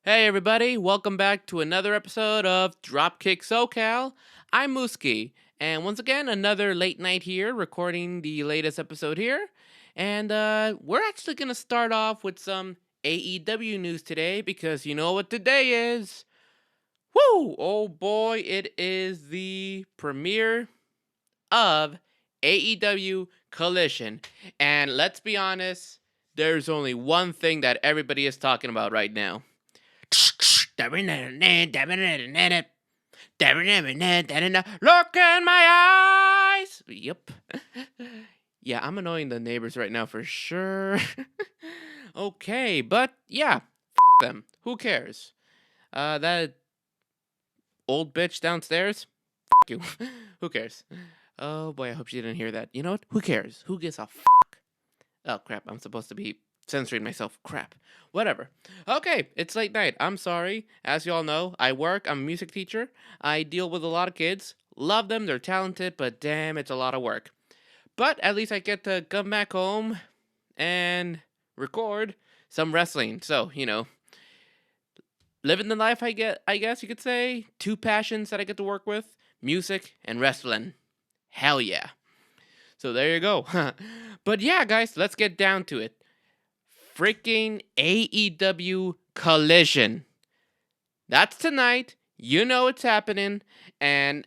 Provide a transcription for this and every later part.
Hey everybody, welcome back to another episode of Dropkick SoCal. I'm Mooski, and once again, another late night here, recording the latest episode here. And we're actually going to start off with some AEW news today because you know what today is? Woo! Oh boy, it is the premiere of AEW Collision. And let's be honest, there's only one thing that everybody is talking about right now. Look in my eyes. Yep. Yeah, I'm annoying the neighbors right now for sure. Okay, but yeah, them. Who cares? That old bitch downstairs. You. Who cares? Oh boy, I hope she didn't hear that. You know what? Who cares? Who gives a Oh crap, I'm supposed to be censoring myself. Crap. Whatever. Okay, it's late night. I'm sorry. As you all know, I work. I'm a music teacher. I deal with a lot of kids. Love them. They're talented, but damn, it's a lot of work. But at least I get to come back home and record some wrestling. So, living the life I guess you could say. Two passions that I get to work with: music and wrestling. Hell yeah. So there you go. But yeah, guys, let's get down to it. Freaking AEW Collision. That's tonight. You know it's happening. And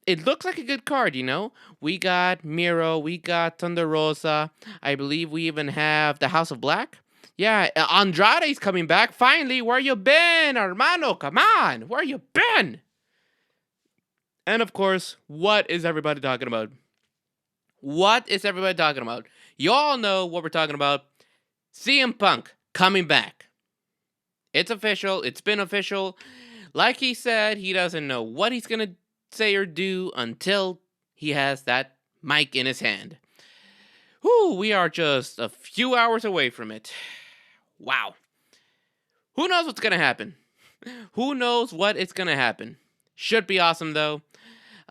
it looks like a good card, you know? We got Miro, we got Thunder Rosa. I believe we even have the House of Black. Yeah, Andrade's coming back. Finally, where you been, hermano? Come on. Where you been? And of course, what is everybody talking about? What is everybody talking about? You all know what we're talking about. CM Punk coming back. It's official. It's been official. Like he said, he doesn't know what he's going to say or do until he has that mic in his hand. Whew, we are just a few hours away from it. Wow. Who knows what's going to happen? Who knows what is going to happen? Should be awesome, though.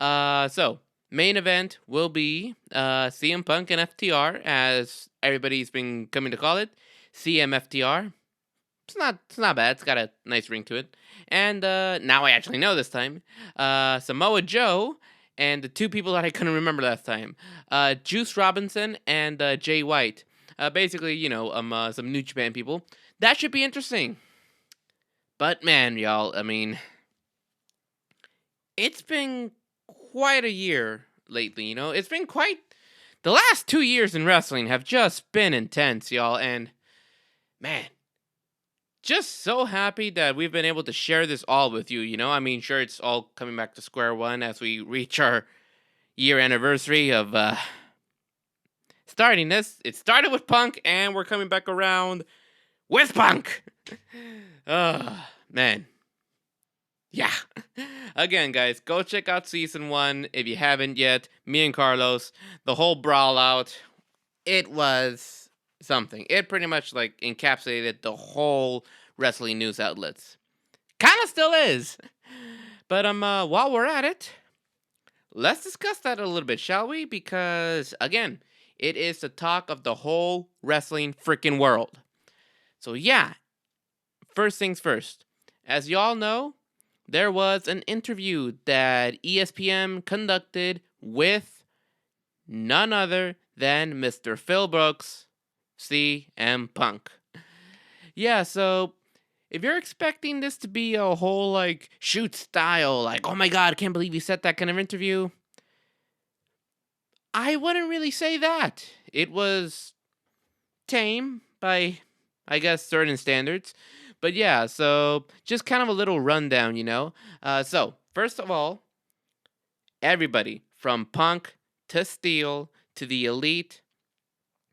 So, main event will be CM Punk and FTR, as everybody's been coming to call it. CMFTR. It's not bad. It's got a nice ring to it. And now I actually know this time. Samoa Joe and the two people that I couldn't remember last time. Juice Robinson and Jay White. Basically, some New Japan people. That should be interesting. But man, y'all, I mean, it's been quite a year lately, you know? It's been quite. The last 2 years in wrestling have just been intense, y'all. And man, just so happy that we've been able to share this all with you, you know? I mean, sure, it's all coming back to square one as we reach our year anniversary of starting this. It started with Punk, and we're coming back around with Punk. Man. Yeah. Again, guys, go check out season 1 if you haven't yet. Me and Carlos, the whole Brawl Out. It was something. It pretty much like encapsulated the whole wrestling news outlets. Kind of still is. But while we're at it, let's discuss that a little bit, shall we? Because again, it is the talk of the whole wrestling freaking world. So yeah, first things first. As y'all know, there was an interview that ESPN conducted with none other than Mr. Phil Brooks, CM Punk. Yeah, so if you're expecting this to be a whole like shoot style, like, oh my god, I can't believe you said that kind of interview, I wouldn't really say that. It was tame by, I guess, certain standards. But yeah, so just kind of a little rundown, you know? So, first of all, everybody from Punk to Steel to the Elite,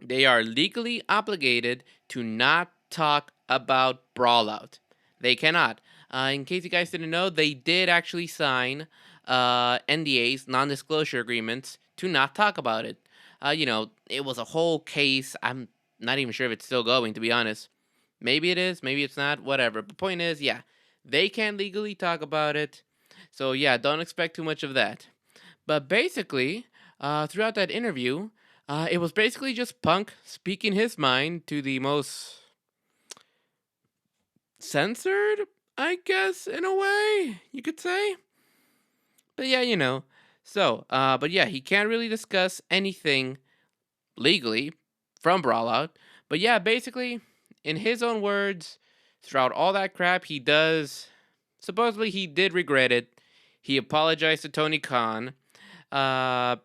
they are legally obligated to not talk about Brawl Out. They cannot. In case you guys didn't know, they did actually sign NDAs, non-disclosure agreements, to not talk about it. It was a whole case. I'm not even sure if it's still going, to be honest. Maybe it is, maybe it's not, whatever. The point is, yeah, they can't legally talk about it. So yeah, don't expect too much of that. But basically, throughout that interview, it was basically just Punk speaking his mind to the most censored, I guess, in a way, you could say. But yeah, but yeah, he can't really discuss anything legally from Brawl Out. But yeah, basically, in his own words, throughout all that crap, supposedly he did regret it. He apologized to Tony Khan, uh,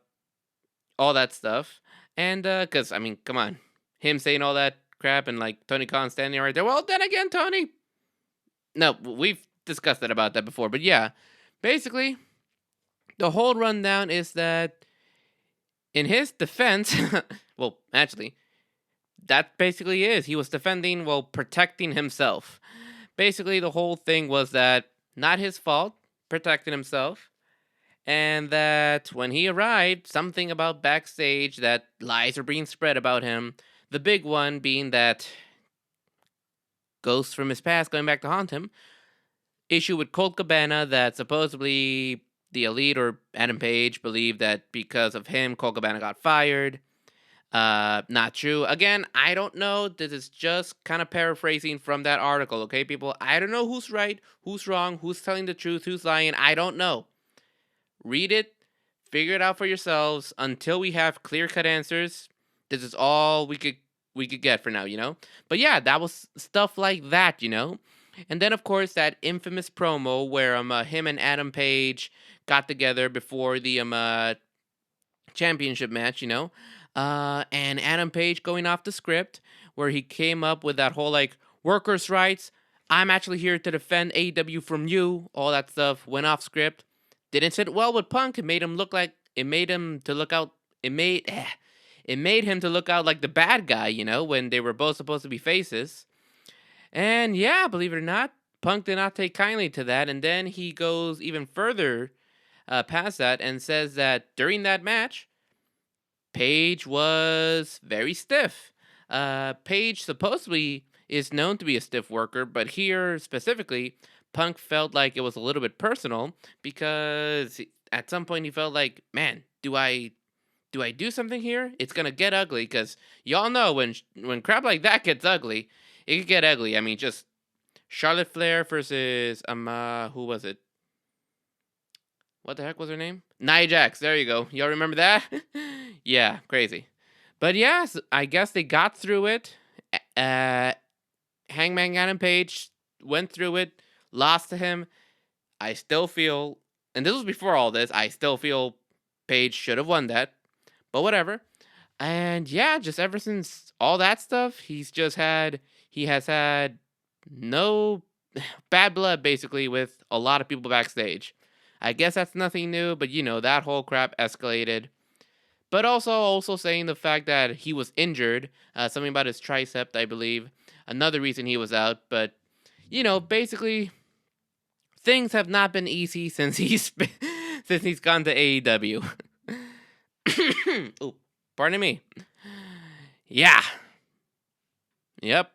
all that stuff. And, cause, I mean, come on. Him saying all that crap and, like, Tony Khan standing right there. Well, then again, Tony. No, we've discussed that about that before. But yeah, basically, the whole rundown is that in his defense, well, actually, that basically is. He was defending while protecting himself. Basically, the whole thing was that not his fault, protecting himself, and that when he arrived, something about backstage that lies are being spread about him. The big one being that ghosts from his past going back to haunt him. Issue with Colt Cabana that supposedly the Elite or Adam Page believed that because of him, Colt Cabana got fired. Not true. Again, I don't know. This is just kind of paraphrasing from that article, okay, people? I don't know who's right, who's wrong, who's telling the truth, who's lying. I don't know. Read it, figure it out for yourselves until we have clear-cut answers. This is all we could get for now. But yeah, that was stuff like that. And then of course that infamous promo where him and Adam Page got together before the championship match. And Adam Page going off the script where he came up with that whole like workers' rights. I'm actually here to defend AEW from you. All that stuff went off script. Didn't sit well with Punk. It made him look like it made him to look out. It made him to look out like the bad guy. When they were both supposed to be faces. And yeah, believe it or not, Punk did not take kindly to that. And then he goes even further past that and says that during that match, Page was very stiff. Page supposedly is known to be a stiff worker, but here specifically, Punk felt like it was a little bit personal because at some point he felt like, man, do I do something here? It's gonna get ugly because y'all know when crap like that gets ugly, it could get ugly. I mean, just Charlotte Flair versus who was it? What the heck was her name? Nia Jax. There you go. Y'all remember that? Yeah, crazy. But yeah, I guess they got through it. Hangman Adam Page went through it, lost to him. I still feel, and this was before all this, I still feel Page should have won that. But whatever. And yeah, just ever since all that stuff, he has had no bad blood basically with a lot of people backstage. I guess that's nothing new, but that whole crap escalated. But also saying the fact that he was injured, something about his tricep, I believe, another reason he was out. But basically, things have not been easy since he's gone to AEW. Oh, pardon me. Yeah. Yep.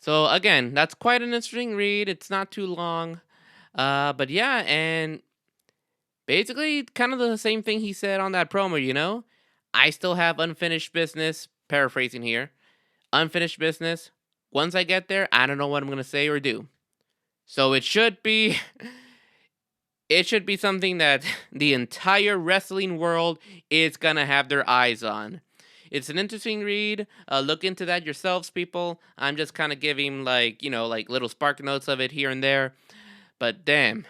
So again, that's quite an interesting read. It's not too long. But yeah, and basically kind of the same thing he said on that promo, I still have unfinished business, paraphrasing here. Unfinished business. Once I get there, I don't know what I'm going to say or do. So it should be something that the entire wrestling world is going to have their eyes on. It's an interesting read. Look into that yourselves, people. I'm just kind of giving like little spark notes of it here and there. But damn,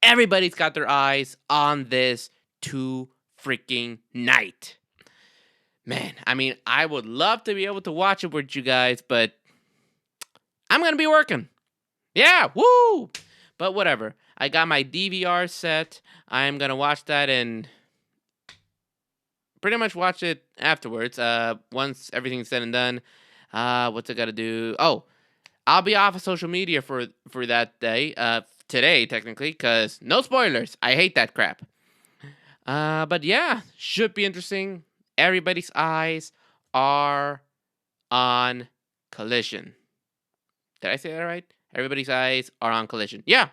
everybody's got their eyes on this freaking night. Man, I mean, I would love to be able to watch it with you guys, but I'm going to be working. Yeah, woo! But whatever. I got my DVR set. I'm going to watch that and pretty much watch it afterwards. Once everything's said and done. What's it got to do? Oh, I'll be off of social media for that day. Today, technically, because no spoilers. I hate that crap. But yeah, should be interesting. Everybody's eyes are on Collision. Did I say that right? Everybody's eyes are on Collision. Yeah.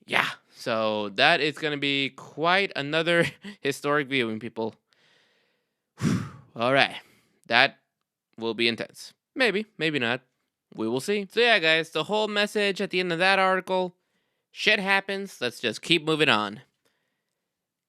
Yeah. So that is going to be quite another historic viewing, people. All right. That will be intense. Maybe, maybe not. We will see. So yeah, guys, the whole message at the end of that article, shit happens, let's just keep moving on.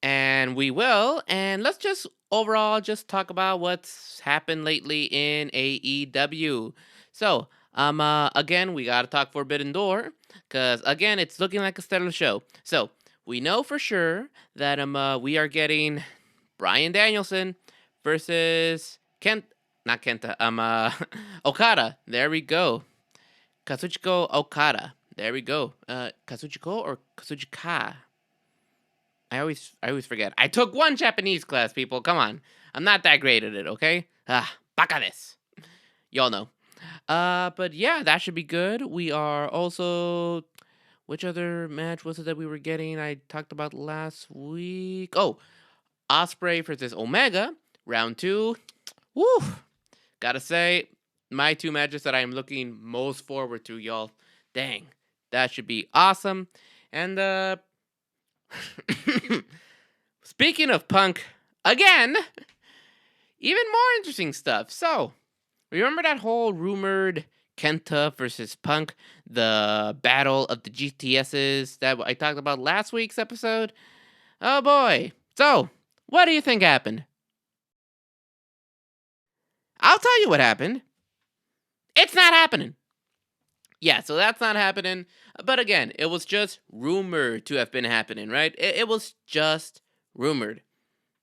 And we will, and let's just overall just talk about what's happened lately in AEW. So, again, we gotta talk Forbidden Door, cause again, it's looking like a stellar show. So, we know for sure that we are getting Bryan Danielson versus not Kenta, Okada. There we go. Kazuchika Okada. There we go. Kazuchika or Kazuchika? I always forget. I took one Japanese class, people. Come on. I'm not that great at it, okay? Baka this. Y'all know. But yeah, that should be good. We are also, which other match was it that we were getting? I talked about last week. Oh, Osprey versus Omega, round 2. Woo! Gotta say, my 2 matches that I'm looking most forward to, y'all. Dang, that should be awesome. And speaking of Punk, again, even more interesting stuff. So, remember that whole rumored Kenta versus Punk, the battle of the GTSs that I talked about last week's episode? Oh boy. So, what do you think happened? I'll tell you what happened. It's not happening. Yeah, so that's not happening. But again, it was just rumored to have been happening, right? It was just rumored.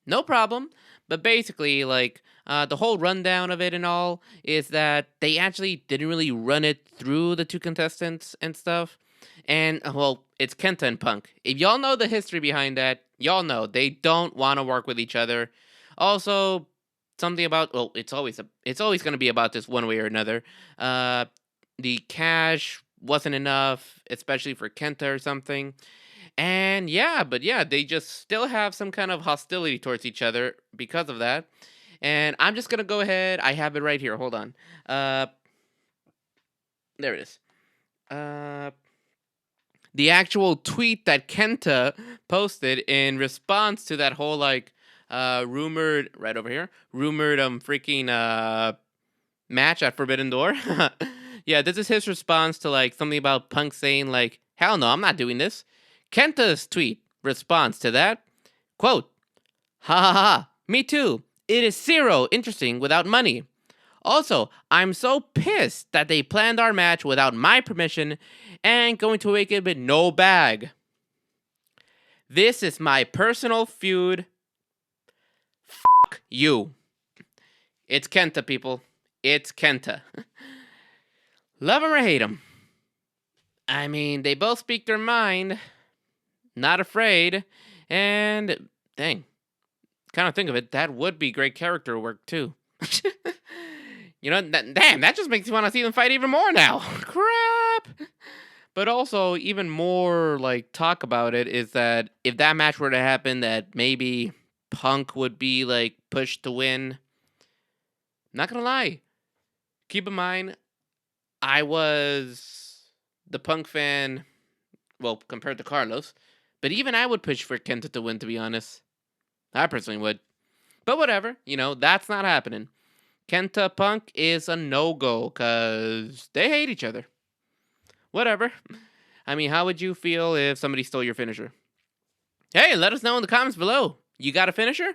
No problem. But basically, like, the whole rundown of it and all is that they actually didn't really run it through the 2 contestants and stuff. And, well, it's Kenta and Punk. If y'all know the history behind that, y'all know they don't want to work with each other. Also, something about, well, it's always going to be about this one way or another. The cash wasn't enough, especially for Kenta or something. And yeah, but yeah, they just still have some kind of hostility towards each other because of that. And I'm just gonna go ahead. I have it right here. Hold on. There it is. The actual tweet that Kenta posted in response to that whole like rumored right over here, rumored freaking match at Forbidden Door. Yeah, this is his response to like something about Punk saying like, "Hell no, I'm not doing this." Kenta's tweet response to that, quote, "Ha ha ha, me too. It is zero interesting without money. Also, I'm so pissed that they planned our match without my permission and going to make it with no bag. This is my personal feud. Fuck you." It's Kenta, people. It's Kenta. Love him or hate him. I mean, they both speak their mind. Not afraid. And, dang. Kind of think of it, that would be great character work, too. You know, that just makes me want to see them fight even more now. Crap! But also, even more, like, talk about it is that if that match were to happen, that maybe Punk would be, like, pushed to win. Not gonna lie. Keep in mind, I was the Punk fan, well, compared to Carlos, but even I would push for Kenta to win, to be honest. I personally would. But whatever, you know, that's not happening. Kenta Punk is a no-go, because they hate each other. Whatever. I mean, how would you feel if somebody stole your finisher? Hey, let us know in the comments below. You got a finisher?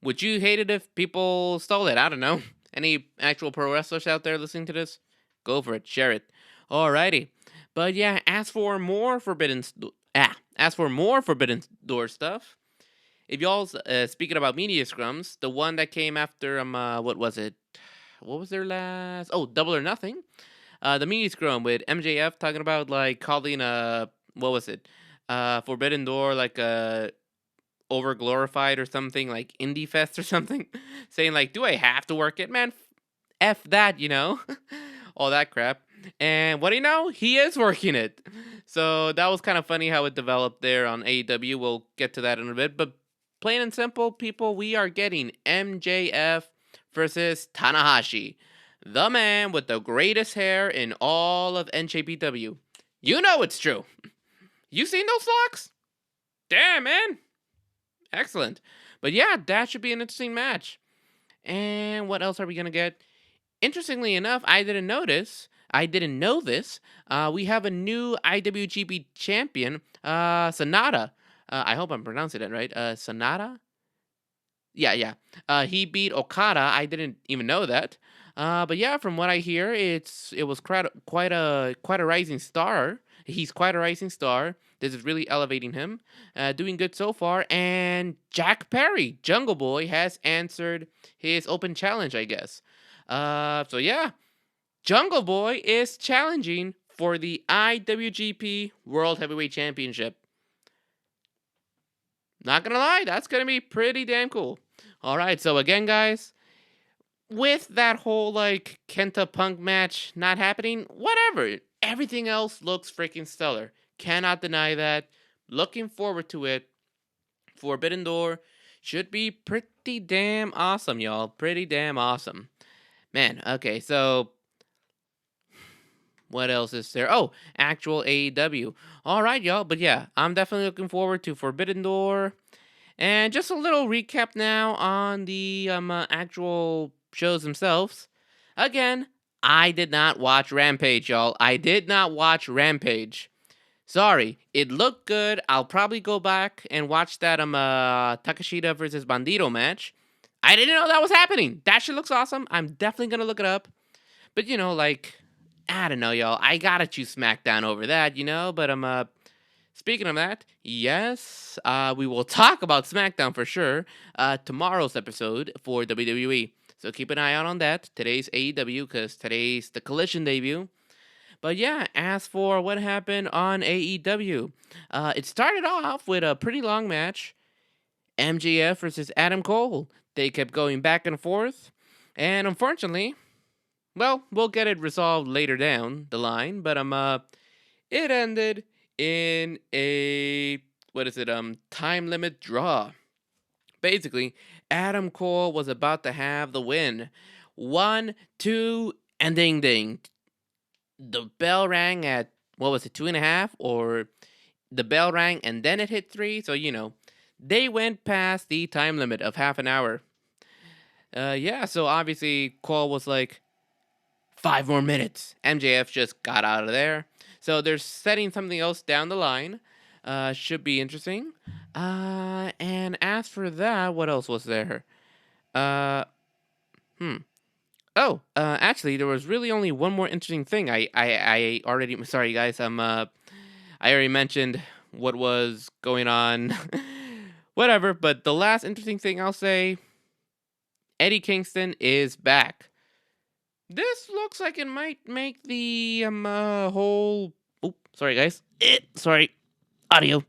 Would you hate it if people stole it? I don't know. Any actual pro wrestlers out there listening to this? Go for it. Share it. Alrighty. But yeah, as for more Forbidden Door stuff, if y'all speaking about media scrums, the one that came after what was it? What was their last? Oh, Double or Nothing. The media scrum with MJF talking about like calling what was it? Forbidden Door like over glorified or something, like Indie Fest or something, saying like, "Do I have to work it, man? F that, you know." All that crap. And what do you know? He is working it. So that was kind of funny how it developed there on AEW. We'll get to that in a bit. But plain and simple, people, we are getting MJF versus Tanahashi, the man with the greatest hair in all of NJPW. You know it's true. You seen those locks? Damn, man. Excellent. But yeah, that should be an interesting match. And what else are we going to get? Interestingly enough, I didn't notice. I didn't know this. We have a new IWGP champion, Sonata. I hope I'm pronouncing it right. Sonata. Yeah, yeah. He beat Okada. I didn't even know that. But yeah, from what I hear, it was quite a rising star. He's quite a rising star. This is really elevating him. Doing good so far. And Jack Perry, Jungle Boy, has answered his open challenge, I guess. So yeah, Jungle Boy is challenging for the IWGP World Heavyweight Championship. Not gonna lie, that's gonna be pretty damn cool. All right, so again, guys, with that whole like Kenta Punk match not happening, whatever. Everything else looks freaking stellar. Cannot deny that. Looking forward to it. Forbidden Door should be pretty damn awesome, y'all. Pretty damn awesome. Man, okay, so what else is there? Oh, actual AEW. All right, y'all. But yeah, I'm definitely looking forward to Forbidden Door. And just a little recap now on the actual shows themselves. Again, I did not watch Rampage, y'all. I did not watch Rampage. Sorry, it looked good. I'll probably go back and watch that Takashita versus Bandito match. I didn't know that was happening. That shit looks awesome. I'm definitely gonna look it up. But like, I don't know, y'all. I gotta choose SmackDown over that, But speaking of that, yes, we will talk about SmackDown for sure. Tomorrow's episode for WWE. So keep an eye out on that. Today's AEW because today's the Collision debut. But yeah, as for what happened on AEW, it started off with a pretty long match. MJF versus Adam Cole. They kept going back and forth. And unfortunately, well, we'll get it resolved later down the line, but it ended in a time limit draw. Basically, Adam Cole was about to have the win. 1, 2, and ding ding. The bell rang at 2.5, or the bell rang and then it hit 3. So they went past the time limit of half an hour. Yeah. So obviously Cole was like, 5 more minutes. MJF just got out of there. So they're setting something else down the line. Should be interesting. And as for that, what else was there? Uh, hmm. Oh, actually, there was really only one more interesting thing. I already. Sorry, guys. I already mentioned what was going on. Whatever. But the last interesting thing I'll say: Eddie Kingston is back. This looks like it might make the whole. Oh, sorry, guys. Sorry, audio.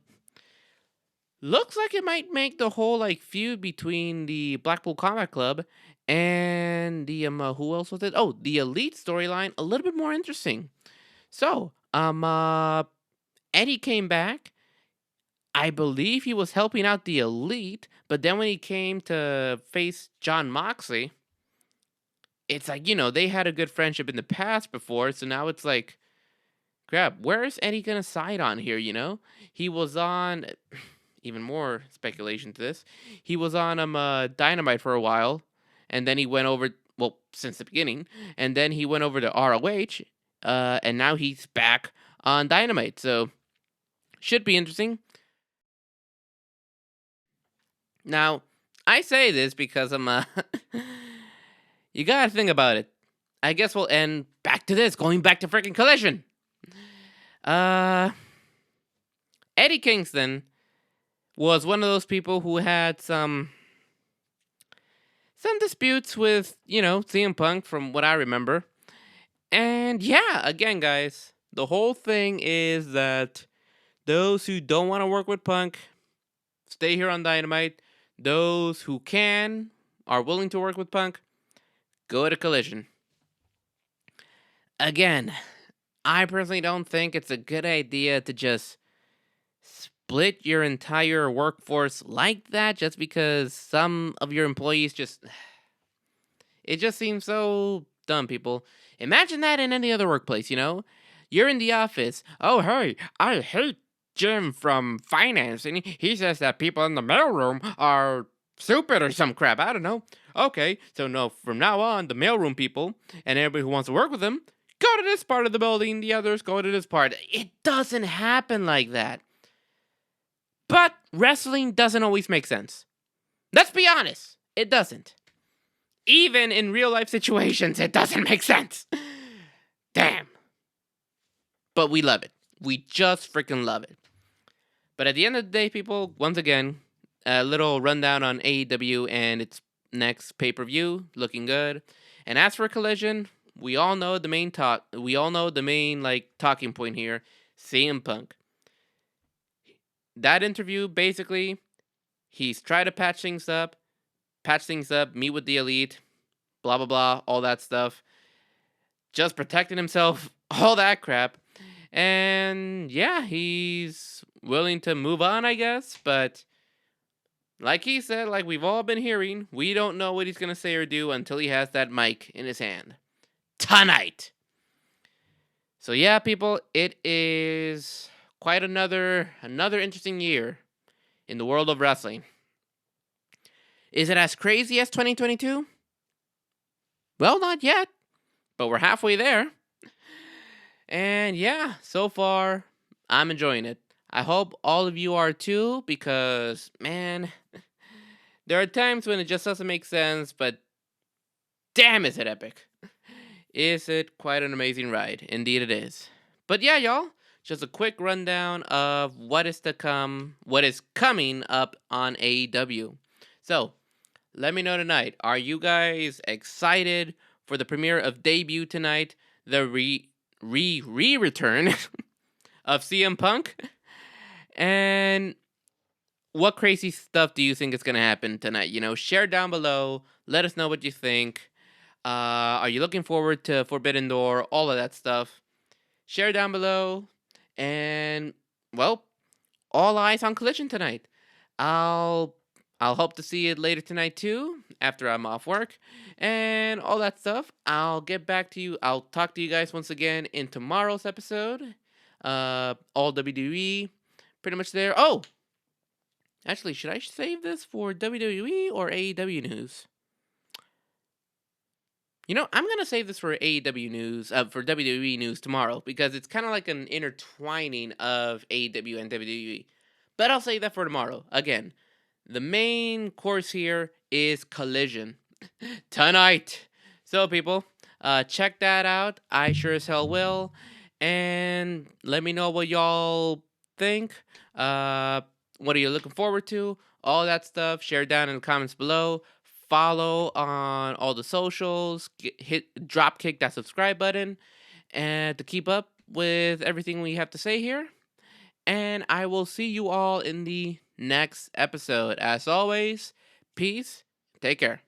Looks like it might make the whole feud between the Blackpool Combat Club and the who else was it? Oh, the Elite storyline a little bit more interesting. So Eddie came back. I believe he was helping out the Elite, but then when he came to face John Moxley, it's like, they had a good friendship in the past before, so now it's like, crap, where is Eddie gonna side on here, He was on, even more speculation to this, he was on Dynamite for a while, and then he went over, well, since the beginning, and then he went over to ROH, and now he's back on Dynamite, so should be interesting. Now, I say this because I'm you gotta think about it. I guess we'll end back to this, going back to freaking Collision. Eddie Kingston was one of those people who had some disputes with, CM Punk from what I remember. And yeah, again, guys, the whole thing is that those who don't want to work with Punk stay here on Dynamite. Those who are willing to work with Punk, go to Collision. Again, I personally don't think it's a good idea to just split your entire workforce like that just because some of your employees it just seems so dumb, people. Imagine that in any other workplace, You're in the office. Oh, hey, I hate Jim from finance, and he says that people in the mailroom are stupid or some crap. I don't know. Okay, so no, from now on, the mailroom people and everybody who wants to work with him, go to this part of the building, the others go to this part. It doesn't happen like that. But wrestling doesn't always make sense. Let's be honest, it doesn't. Even in real life situations, it doesn't make sense. Damn. But we love it. We just freaking love it. But at the end of the day, people, once again, a little rundown on AEW and its next pay-per-view, looking good. And as for Collision, we all know the main talking point here, CM Punk. That interview, basically, he's tried to patch things up, meet with the elite, blah, blah, blah, all that stuff. Just protecting himself, all that crap. And yeah, he's willing to move on, I guess. But like he said, like we've all been hearing, we don't know what he's going to say or do until he has that mic in his hand. Tonight. So yeah, people, it is quite another interesting year in the world of wrestling. Is it as crazy as 2022? Well, not yet, but we're halfway there. And yeah, so far, I'm enjoying it. I hope all of you are too, because, man, there are times when it just doesn't make sense, but damn, is it epic. Is it quite an amazing ride? Indeed it is. But yeah, y'all, just a quick rundown of what is coming up on AEW. So, let me know tonight. Are you guys excited for the premiere of Debut tonight? The return of CM Punk? And what crazy stuff do you think is going to happen tonight? Share down below. Let us know what you think. Are you looking forward to Forbidden Door? All of that stuff. Share down below. And, well, all eyes on Collision tonight. I'll hope to see it later tonight too, after I'm off work, and all that stuff. I'll get back to you. I'll talk to you guys once again in tomorrow's episode. All WWE, pretty much there. Oh, actually, should I save this for WWE or AEW news? I'm gonna save this for AEW news, for WWE news tomorrow, because it's kind of like an intertwining of AEW and WWE. But I'll save that for tomorrow. Again, the main course here is Collision tonight. So, people, check that out. I sure as hell will. And let me know what y'all think. What are you looking forward to? All that stuff. Share down in the comments below. Follow on all the socials. Kick that subscribe button, and to keep up with everything we have to say here. And I will see you all in the next episode. As always, peace. Take care.